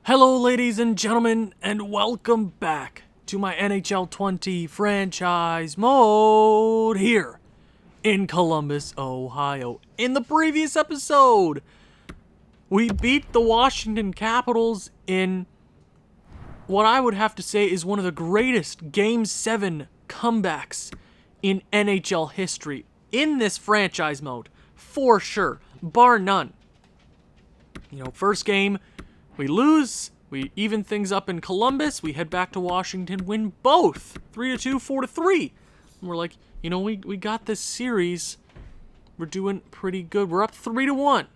Hello, ladies and gentlemen, and welcome back to my NHL 20 franchise mode here in Columbus, Ohio. In the previous episode, we beat the Washington Capitals in what I would have to say is one of the greatest Game 7 comebacks in NHL history in this franchise mode, for sure, bar none. First game, we lose, we even things up in Columbus, we head back to Washington, win both, 3-2, 4-3. And we're like, we got this series, we're doing pretty good, we're up 3-1.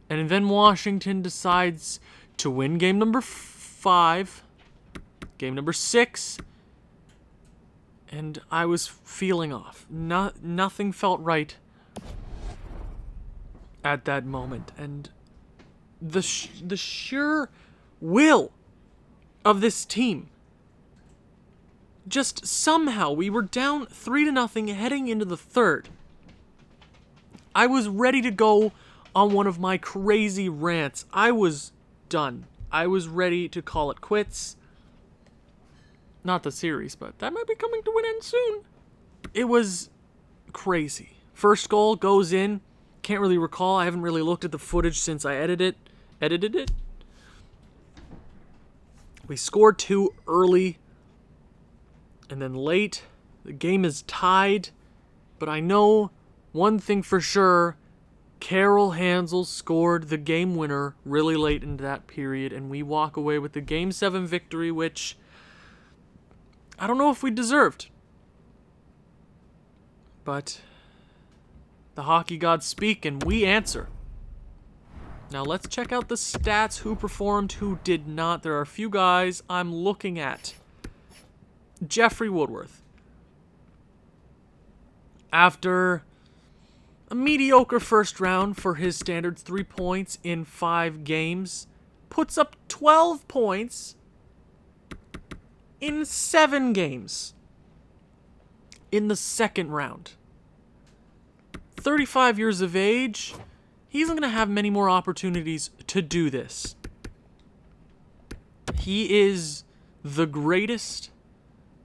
And then Washington decides to win game number 5, game number 6, and I was feeling off. Nothing felt right at that moment, and the sheer will of this team. Just somehow, we were down 3-0 heading into the third. I was ready to go on one of my crazy rants. I was done. I was ready to call it quits. Not the series, but that might be coming to an end soon. It was crazy. First goal goes in. Can't really recall. I haven't really looked at the footage since I edited it. We scored 2 early, and then late. The game is tied, but I know one thing for sure. Carol Hansel scored the game winner really late into that period, and we walk away with the Game 7 victory, which I don't know if we deserved. But the hockey gods speak, and we answer. Now let's check out the stats, who performed, who did not. There are a few guys I'm looking at. Jeffrey Woodworth. After a mediocre first round for his standards, 3 points in 5 games, puts up 12 points in 7 games in the second round. 35 years of age. He isn't going to have many more opportunities to do this. He is the greatest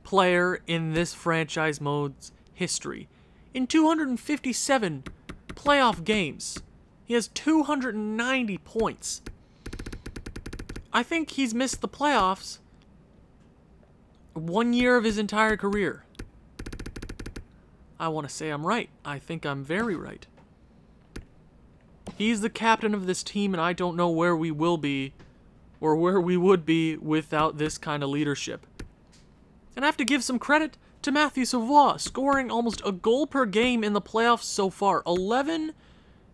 player in this franchise mode's history. In 257 playoff games, he has 290 points. I think he's missed the playoffs 1 year of his entire career. I want to say I'm right. I think I'm very right. He's the captain of this team, and I don't know where we will be or where we would be without this kind of leadership. And I have to give some credit to Matthew Savoie, scoring almost a goal per game in the playoffs so far. 11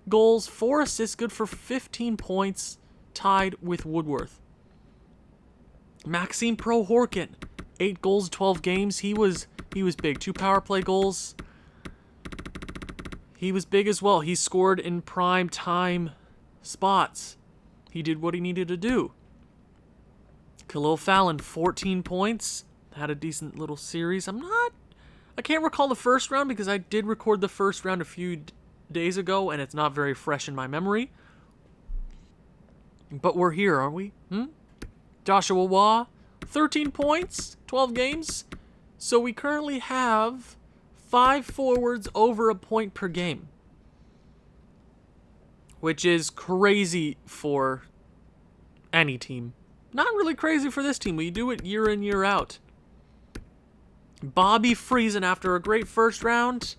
goals, 4 assists, good for 15 points, tied with Woodworth. Maxime Prohorkin, 8 goals, 12 games. He was big. 2 power play goals. He was big as well. He scored in prime time spots. He did what he needed to do. Khalil Fallon, 14 points. Had a decent little series. I can't recall the first round because I did record the first round a few days ago and it's not very fresh in my memory. But we're here, aren't we? Joshua Waugh, 13 points, 12 games. So we currently have 5 forwards over a point per game, which is crazy for any team. Not really crazy for this team. We do it year in, year out. Bobby Friesen, after a great first round,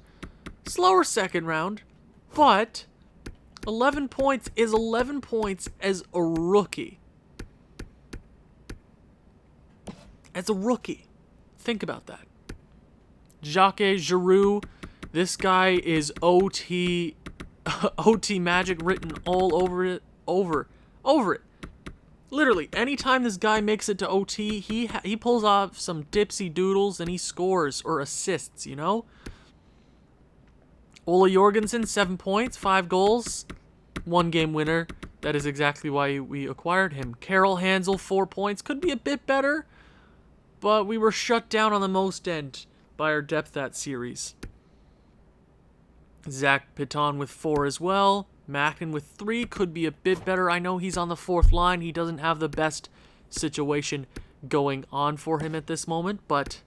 slower second round, but 11 points is 11 points as a rookie. As a rookie. Think about that. Jacques Giroux, this guy is OT magic written all over it. Over it. Literally, anytime this guy makes it to OT, he pulls off some dipsy doodles and he scores or assists, Ola Jorgensen, 7 points, 5 goals, 1 game winner. That is exactly why we acquired him. Carol Hansel, 4 points. Could be a bit better, but we were shut down on the most end by our depth that series. Zach Piton with 4 as well. Mackin with 3 could be a bit better. I know he's on the 4th line. He doesn't have the best situation going on for him at this moment, but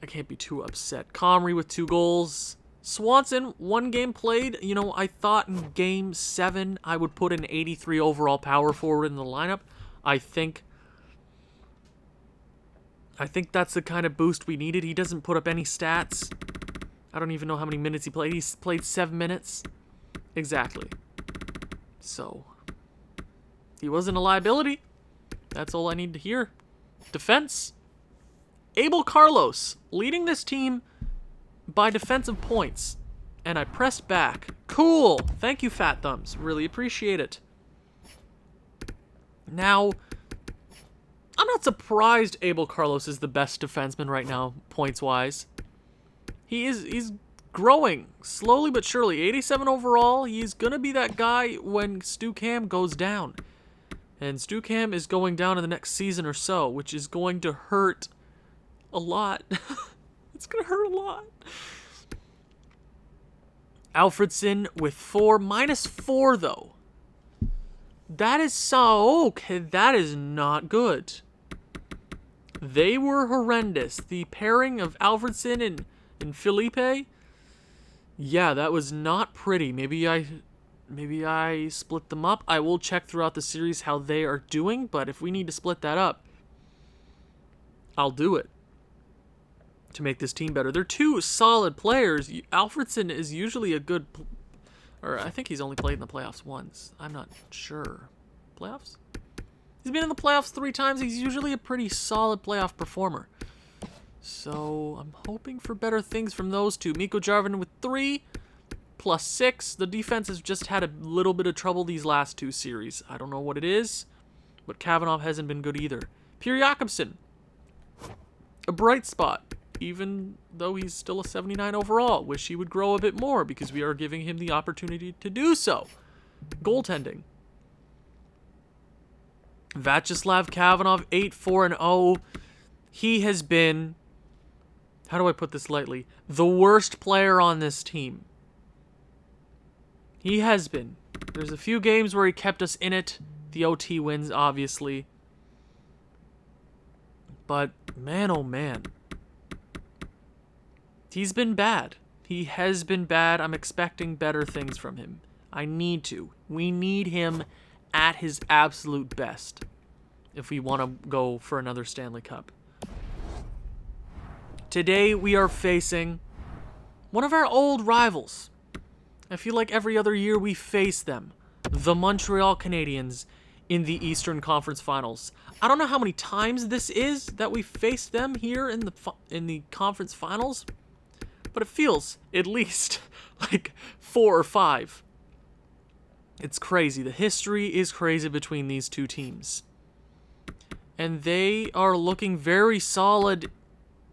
I can't be too upset. Comrie with 2 goals. Swanson, 1 game played. You know, I thought in Game 7 I would put an 83 overall power forward in the lineup. I think that's the kind of boost we needed. He doesn't put up any stats. I don't even know how many minutes he played. He's played 7 minutes. Exactly. So, he wasn't a liability. That's all I need to hear. Defense. Abel Carlos, leading this team by defensive points. And I pressed back. Cool. Thank you, Fat Thumbs. Really appreciate it. Now, I'm not surprised Abel Carlos is the best defenseman right now, points-wise. He's growing, slowly but surely. 87 overall, he's going to be that guy when Stu Cam goes down. And Stu Cam is going down in the next season or so, which is going to hurt a lot. It's going to hurt a lot. Alfredson with 4, -4 though. That is so, okay, that is not good. They were horrendous. The pairing of Alfredson and Felipe, yeah, that was not pretty. Maybe I split them up. I will check throughout the series how they are doing, but if we need to split that up, I'll do it to make this team better. They're 2 solid players. Alfredson is usually a good, or I think he's only played in the playoffs once. I'm not sure. Playoffs? He's been in the playoffs 3 times. He's usually a pretty solid playoff performer. So I'm hoping for better things from those 2. Mikko Jarvin with 3, +6. The defense has just had a little bit of trouble these last 2 series. I don't know what it is, but Kavanagh hasn't been good either. Pierre Jakobsen, a bright spot, even though he's still a 79 overall. Wish he would grow a bit more because we are giving him the opportunity to do so. Goaltending. Vyacheslav Kavanagh, 8-4-0. He has been, how do I put this lightly, the worst player on this team. He has been. There's a few games where he kept us in it. The OT wins, obviously. But, man, oh man. He's been bad. He has been bad. I'm expecting better things from him. I need to. We need him at his absolute best if we want to go for another Stanley Cup. Today we are facing one of our old rivals. I feel like every other year we face them. The Montreal Canadiens in the Eastern Conference Finals. I don't know how many times this is that we faced them here in the conference finals, but it feels at least like 4 or 5. It's crazy. The history is crazy between these 2 teams. And they are looking very solid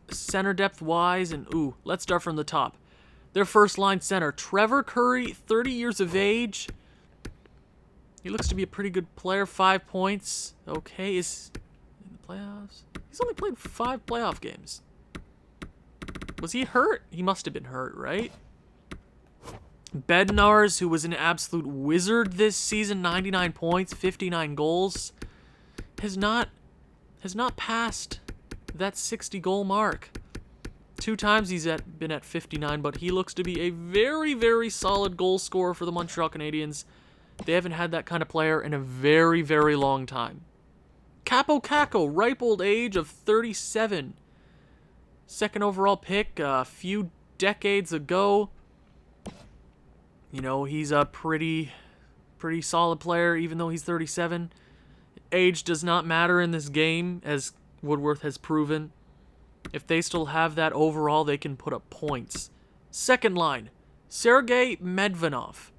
center depth-wise. And, ooh, let's start from the top. Their first-line center, Trevor Curry, 30 years of age. He looks to be a pretty good player. 5 points. Okay, is in the playoffs. He's only played 5 playoff games. Was he hurt? He must have been hurt, right? Bednarz, who was an absolute wizard this season, 99 points, 59 goals, has not passed that 60-goal mark. 2 times he's been at 59, but he looks to be a very, very solid goal scorer for the Montreal Canadiens. They haven't had that kind of player in a very, very long time. Capo Caco, ripe old age of 37. 2nd overall pick a few decades ago. You know, he's a pretty solid player, even though he's 37. Age does not matter in this game, as Woodworth has proven. If they still have that overall, they can put up points. Second line, Sergei Medvedev.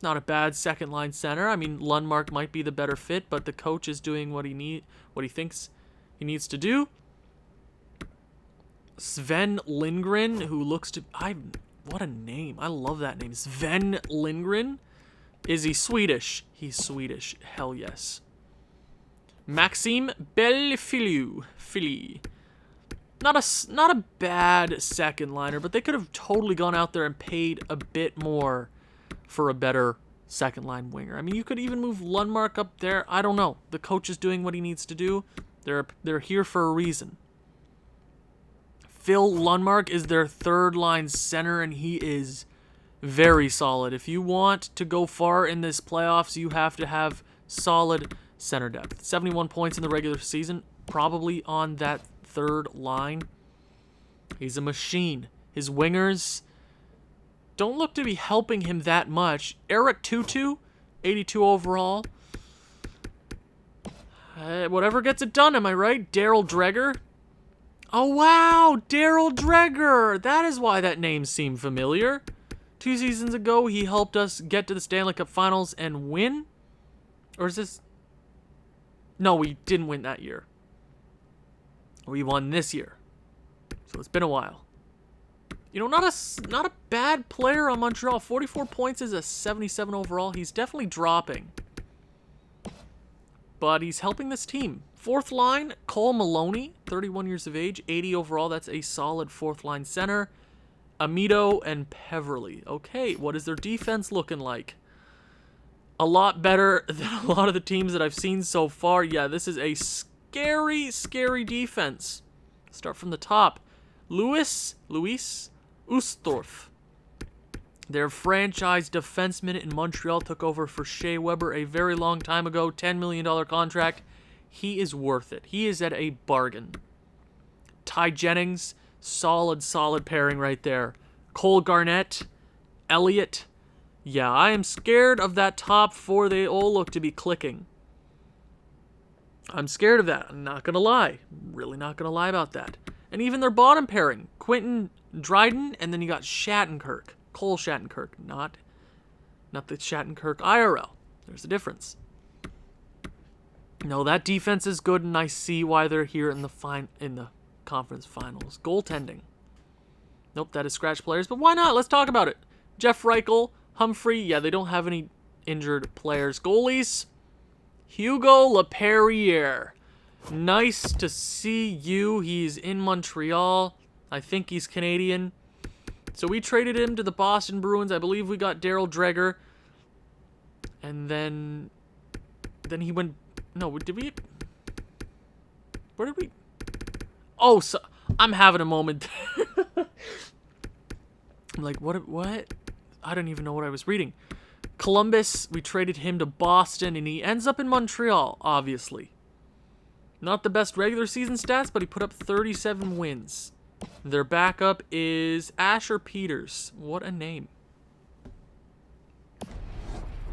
Not a bad second line center. I mean, Lundmark might be the better fit, but the coach is doing what he thinks he needs to do. Sven Lindgren, who looks to... what a name. I love that name. Sven Lindgren. Is he Swedish? He's Swedish. Hell yes. Maxime Bellefiliou. Not a bad second liner, but they could have totally gone out there and paid a bit more for a better second-line winger. I mean, you could even move Lundmark up there. I don't know. The coach is doing what he needs to do. They're here for a reason. Phil Lundmark is their third-line center, and he is very solid. If you want to go far in this playoffs, you have to have solid center depth. 71 points in the regular season, probably on that third line. He's a machine. His wingers don't look to be helping him that much. Eric Tutu, 82 overall. Whatever gets it done, am I right? Daryl Dreger. Oh, wow, Daryl Dreger. That is why that name seemed familiar. 2 seasons ago, he helped us get to the Stanley Cup Finals and win? Or is this... No, we didn't win that year. We won this year. So it's been a while. You know, not a bad player on Montreal. 44 points is a 77 overall. He's definitely dropping. But he's helping this team. Fourth line, Cole Maloney, 31 years of age, 80 overall. That's a solid fourth line center. Amido and Peverly. Okay, what is their defense looking like? A lot better than a lot of the teams that I've seen so far. Yeah, this is a scary, scary defense. Start from the top. Luis Ustorf. Their franchise defenseman in Montreal took over for Shea Weber a very long time ago. $10 million contract. He is worth it. He is at a bargain. Ty Jennings, solid pairing right there. Cole Garnett, Elliott. Yeah, I am scared of that top four. They all look to be clicking. I'm scared of that. I'm not going to lie. Really not going to lie about that. And even their bottom pairing, Quentin Dryden, and then you got Shattenkirk. Cole Shattenkirk, not the Shattenkirk IRL. There's a difference. No, that defense is good, and I see why they're here in the conference finals. Goaltending. Nope, that is scratch players, but why not? Let's talk about it. Jeff Reichel, Humphrey. Yeah, they don't have any injured players. Goalies. Hugo Leperrier. Nice to see you. He's in Montreal. I think he's Canadian. So we traded him to the Boston Bruins. I believe we got Daryl Dreger. And then he went... No, did we... Where did we... Oh, so I'm having a moment. I'm like, what? I don't even know what I was reading. Columbus, we traded him to Boston, and he ends up in Montreal, obviously. Not the best regular season stats, but he put up 37 wins. Their backup is Asher Peters. What a name.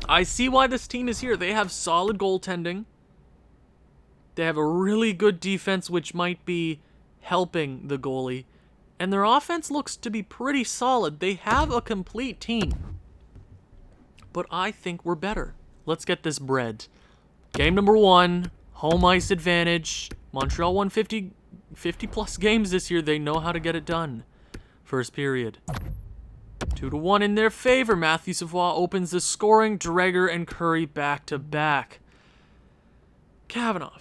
I see why this team is here. They have solid goaltending. They have a really good defense, which might be helping the goalie. And their offense looks to be pretty solid. They have a complete team. But I think we're better. Let's get this bread. Game number 1. Home ice advantage. Montreal won 50 plus games this year. They know how to get it done. First period. 2-1 in their favor. Matthew Savoie opens the scoring. Dreger and Curry back to back. Kavanagh.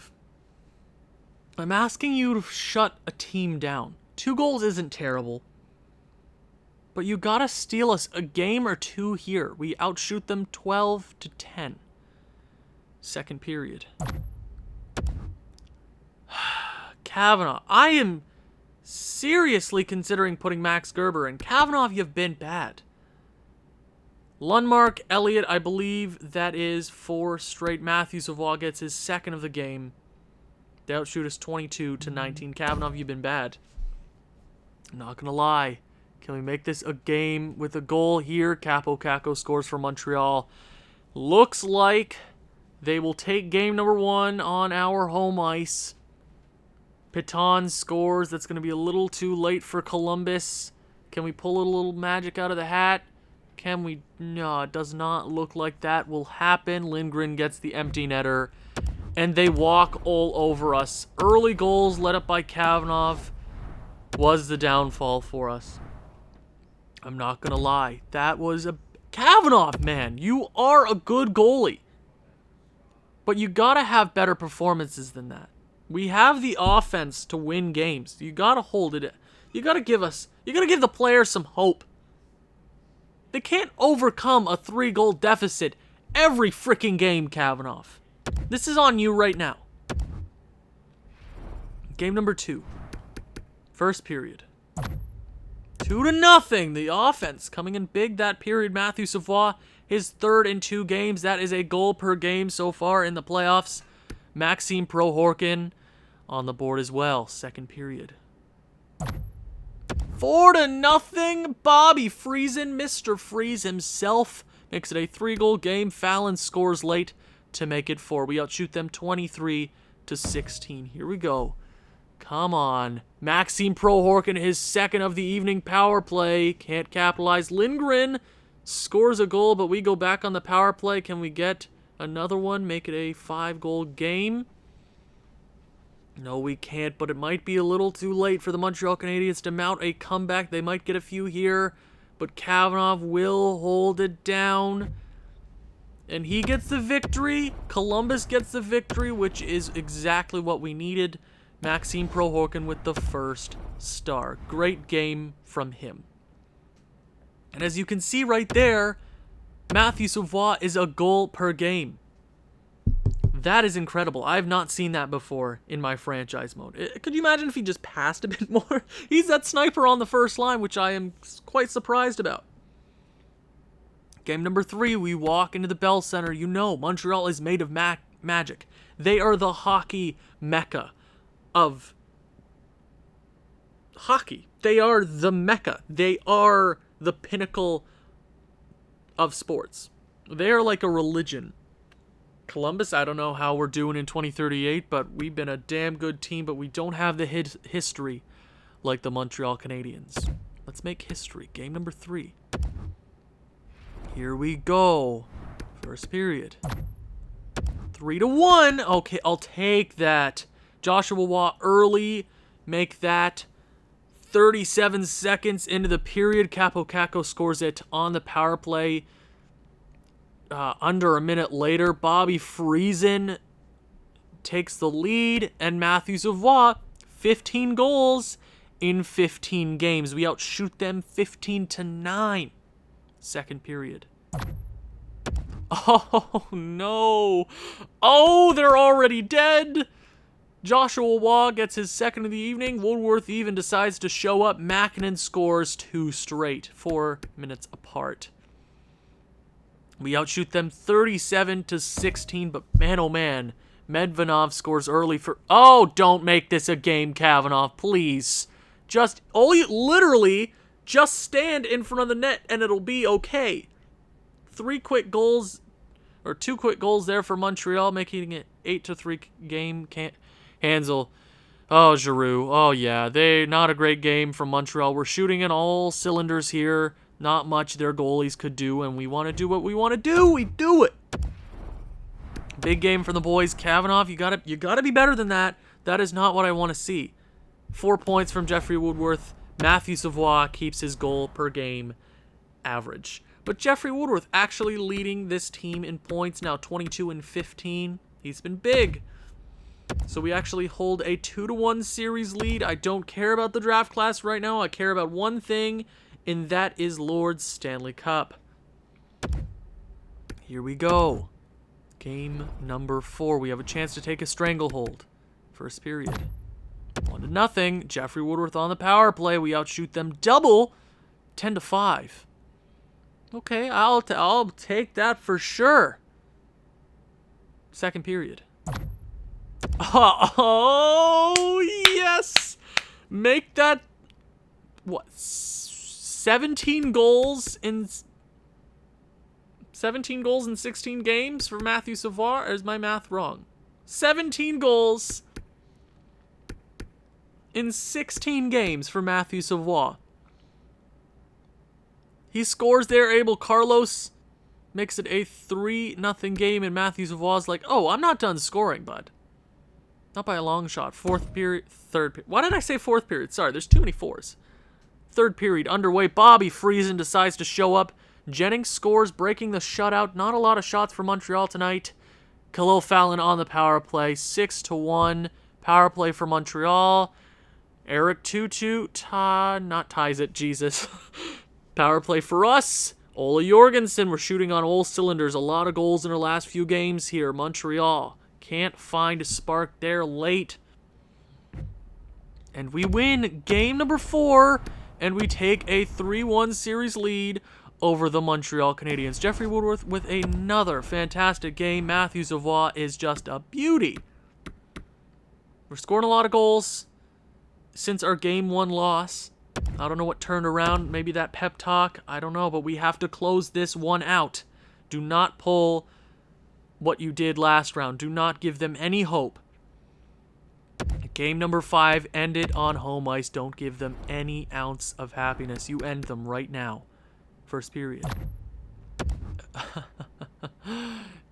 I'm asking you to shut a team down. 2 goals isn't terrible. But you gotta steal us a game or 2 here. We outshoot them 12-10. Second period. Kavanagh. I am seriously considering putting Max Gerber in. Kavanagh, you've been bad. Lundmark, Elliott, I believe that is 4 straight. Matthew Savoie gets his second of the game. They outshoot us 22-19. Kavanagh, you've been bad. I'm not going to lie. Can we make this a game with a goal here? Capo Caco scores for Montreal. Looks like they will take game number 1 on our home ice. Piton scores. That's going to be a little too late for Columbus. Can we pull a little magic out of the hat? Can we? No, it does not look like that will happen. Lindgren gets the empty netter. And they walk all over us. Early goals led up by Kavanagh was the downfall for us. I'm not going to lie. That was a... Kavanagh, man, you are a good goalie. But you got to have better performances than that. We have the offense to win games. You got to hold it. You got to give the players some hope. They can't overcome a 3-goal deficit every freaking game, Kavanaugh. This is on you right now. Game number 2. First period. 2-0. The offense coming in big that period. Matthew Savoie, his third in 2 games. That is a goal per game so far in the playoffs. Maxime Prohorkin on the board as well. Second period. 4-0. Bobby Friesen, Mr. Freeze himself, makes it a 3-goal game. Fallon scores late to make it 4. We outshoot them 23-16. Here we go. Come on. Maxime Prohorkin, his second of the evening power play. Can't capitalize. Lindgren scores a goal, but we go back on the power play. Can we get another one? Make it a 5-goal game? No, we can't, but it might be a little too late for the Montreal Canadiens to mount a comeback. They might get a few here, but Kavanaugh will hold it down. And he gets the victory. Columbus gets the victory, which is exactly what we needed. Maxime Prohorkin with the first star. Great game from him. And as you can see right there, Matthew Savoie is a goal per game. That is incredible. I have not seen that before in my franchise mode. Could you imagine if he just passed a bit more? He's that sniper on the first line, which I am quite surprised about. Game number 3, we walk into the Bell Center. You know, Montreal is made of magic. They are the hockey mecca of hockey. They are the mecca. They are the pinnacle of sports. They are like a religion. Columbus, I don't know how we're doing in 2038, but we've been a damn good team, but we don't have the history like the Montreal Canadiens. Let's make history. Game number 3. Here we go. First period. 3-1. Okay, I'll take that. Joshua Waugh early. Make that 37 seconds into the period. Capo Caco scores it on the power play. Under a minute later, Bobby Friesen takes the lead, and Matthew Savoie, 15 goals in 15 games. We outshoot them 15-9. Second period. Oh, no. Oh, they're already dead. Joshua Waugh gets his second of the evening. Woodworth even decides to show up. Makinen scores 2 straight, 4 minutes apart. We outshoot them 37-16, but man, oh man, Medvedov scores early for... Oh, don't make this a game, Kavanaugh, please. Literally, just stand in front of the net and it'll be okay. 2 quick goals there for Montreal, making it 8-3 game. Hansel. Oh, Giroux. Oh, yeah, not a great game from Montreal. We're shooting in all cylinders here. Not much their goalies could do, and we want to do what we want to do. We do it. Big game for the boys. Kavanaugh, you gotta be better than that. That is not what I want to see. 4 points from Jeffrey Woodworth. Matthew Savoie keeps his goal per game average. But Jeffrey Woodworth actually leading this team in points now, 22-15. He's been big. So we actually hold a 2-1 series lead. I don't care about the draft class right now. I care about one thing, and that is Lord's Stanley Cup. Here we go. Game number 4. We have a chance to take a stranglehold. First period. 1-0. Jeffrey Woodworth on the power play. We outshoot them double, 10-5. Okay, I'll take that for sure. Second period. Oh, yes! Make that, 17 goals in 16 games for Matthew Savoie? Or is my math wrong? 17 goals in 16 games for Matthew Savoie. He scores there. Abel Carlos makes it a 3-0 game, and Matthew Savoie's like, oh, I'm not done scoring, bud. Not by a long shot. Fourth period, third period. Why did I say fourth period? Sorry, there's too many fours. Third period underway. Bobby Friesen decides to show up. Jennings scores, breaking the shutout. Not a lot of shots for Montreal tonight. Khalil Fallon on the power play. 6-1 power play for Montreal. Eric Tutu ties it. Jesus. Power play for us. Ola Jorgensen, we're shooting on all cylinders. A lot of goals in our last few games here. Montreal can't find a spark there late. And we win game number 4, and we take a 3-1 series lead over the Montreal Canadiens. Jeffrey Woodworth with another fantastic game. Matthew Savoie is just a beauty. We're scoring a lot of goals since our game 1 loss. I don't know what turned around. Maybe that pep talk. I don't know, but we have to close this one out. Do not pull what you did last round. Do not give them any hope. Game number 5, end it on home ice. Don't give them any ounce of happiness. You end them right now. First period.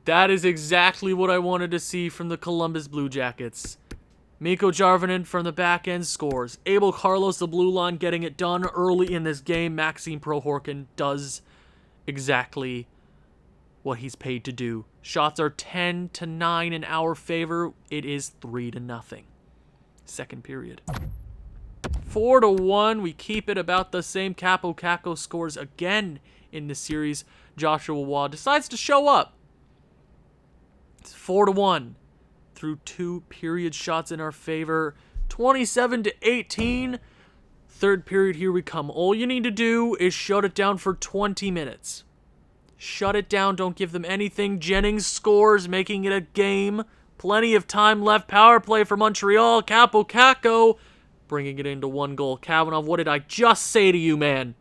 That is exactly what I wanted to see from the Columbus Blue Jackets. Mikko Jarvinen from the back end scores. Abel Carlos, the blue line, getting it done early in this game. Maxime Prohorkin does exactly what he's paid to do. Shots are 10-9 in our favor. It is 3-0. Second period. 4-1. We keep it about the same. Capo Caco scores again in the series. Joshua Waugh decides to show up. It's 4-1 through 2 period shots in our favor. 27-18. Third period, here we come. All you need to do is shut it down for 20 minutes. Shut it down. Don't give them anything. Jennings scores, making it a game. Plenty of time left. Power play for Montreal. Capo Caco bringing it into 1 goal. Kavanagh, what did I just say to you, man?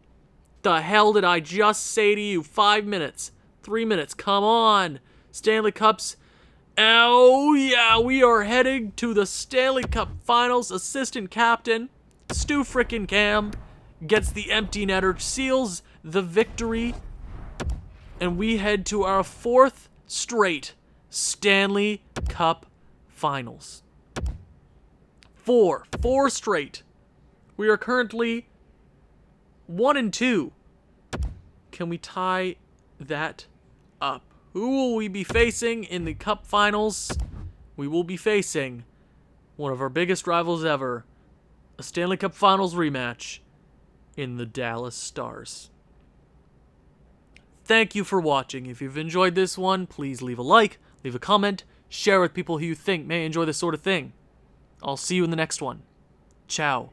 The hell did I just say to you? 5 minutes. 3 minutes. Come on. Stanley Cups. Oh, yeah. We are heading to the Stanley Cup Finals. Assistant captain Stu frickin' Cam gets the empty netter. Seals the victory. And we head to our 4th straight Stanley Cup Finals. 4 straight. We are currently 1-2. Can we tie that up? Who will we be facing in the Cup Finals? We will be facing one of our biggest rivals ever. A Stanley Cup Finals rematch in the Dallas Stars. Thank you for watching. If you've enjoyed this one, please leave a like, leave a comment, share with people who you think may enjoy this sort of thing. I'll see you in the next one. Ciao.